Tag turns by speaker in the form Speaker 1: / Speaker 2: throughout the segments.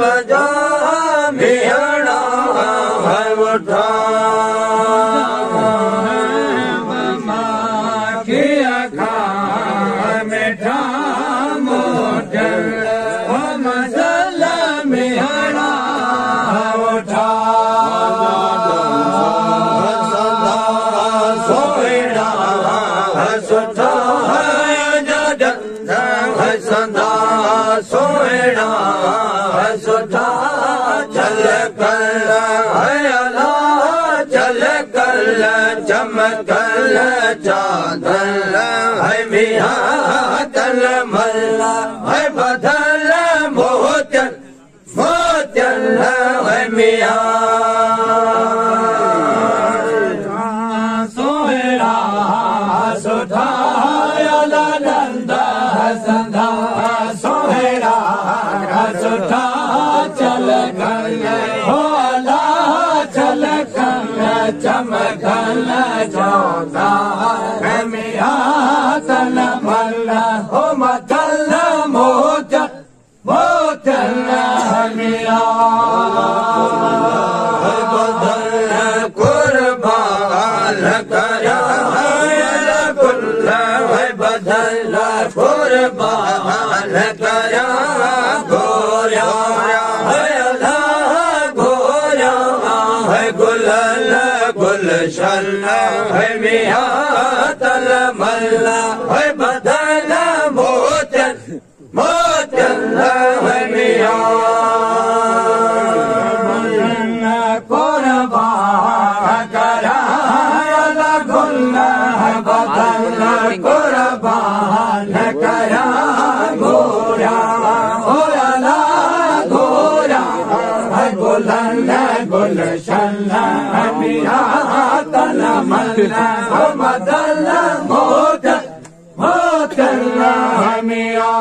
Speaker 1: बजा मिहड़ा है उठा किया खा मिठा मोटल मसाला मिहड़ा उठा सदा सोएड़ा सुठा सदा सोएड़ा सुठा चल कर चल कर चमकल चादर है मियाँ तल मल्ला है बदल मोचन मोचन है मियाँ सोएड़ा सुठा संधा सोहेड़ा सुठा चल कर होला चल कर चमकल चौथा है मियाँ तल मल्ला हो मतल मोचन मोचन है मियाँ बदल कुर्बान करा कुल्ल है बदल कुर्बान करा गोरा है गोरा है गुलल गुलशन है मियाँ तल मल्ला है बदल मोचन मोचन है मियाँ कुर्बान करा गुल्ल है बदल कुर्बान करा गोरा गोरा गोरा है गुलन गुलशन है मियाँ तल मल्ला बदल मोचन मोचन है मियाँ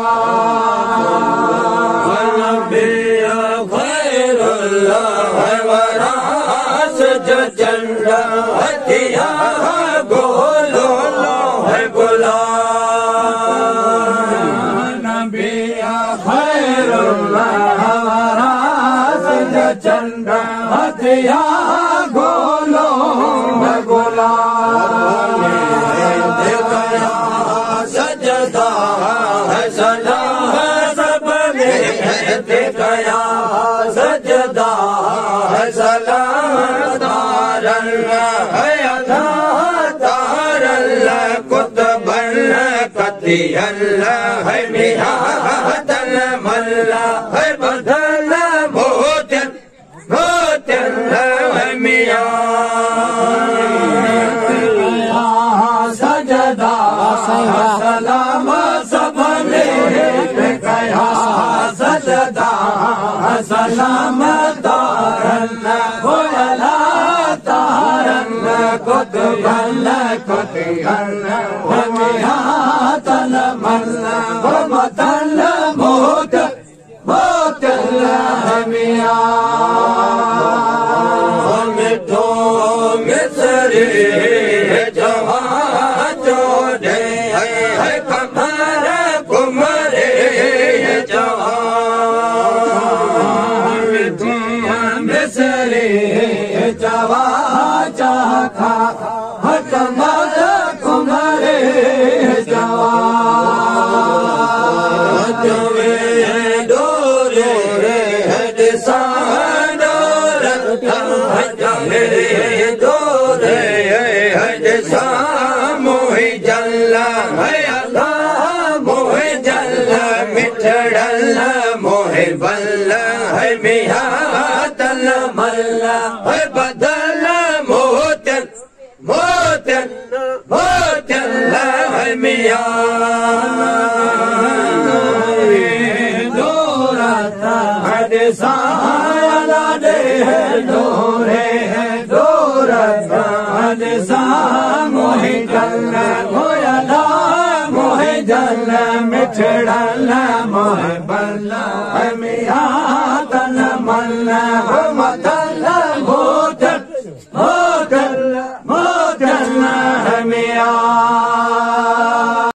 Speaker 1: खैरुल्लाह है वरास जंडा हथिया गोलो है गुलाम नबिया खैरुल्लाह वरास जंडा हथिया गोलो है गुलाम सजदा है सलाम सब में देखया सजदा है सलाम तारल है अधा तारल कुतबल कतियल है मियाँ तल मल्ला है बदल मोचन मोचन है मियाँ सजदा सलाम सब में गया सजदा सलाम तारन होला तारन कुतबल कुतियल है मियाँ तल मल्ला मतल मोचन मोचन है मियाँ मिठो मिसरी जवान जोड़े है कमर कुमरे जवान मिठो मिसरी जवान चाखा है कमर कुमरे जवान जवे डोरे है दिसान जवे डोरे है दिसान मोहि जल्ला है अल्लाह मोहि जल्ला मिठड़ल मोहि बल्ला है मियाँ तल मल्ला है बदल मोचन मोचन मोचन है मियाँ दोरता है दिसाला दे डोरे है दोरता है दिसा मोहि जल मोयला मोहि जल मिठड़ल मोहि बल्ला है मियाँ तल मल्ला मतल मोचन मोचन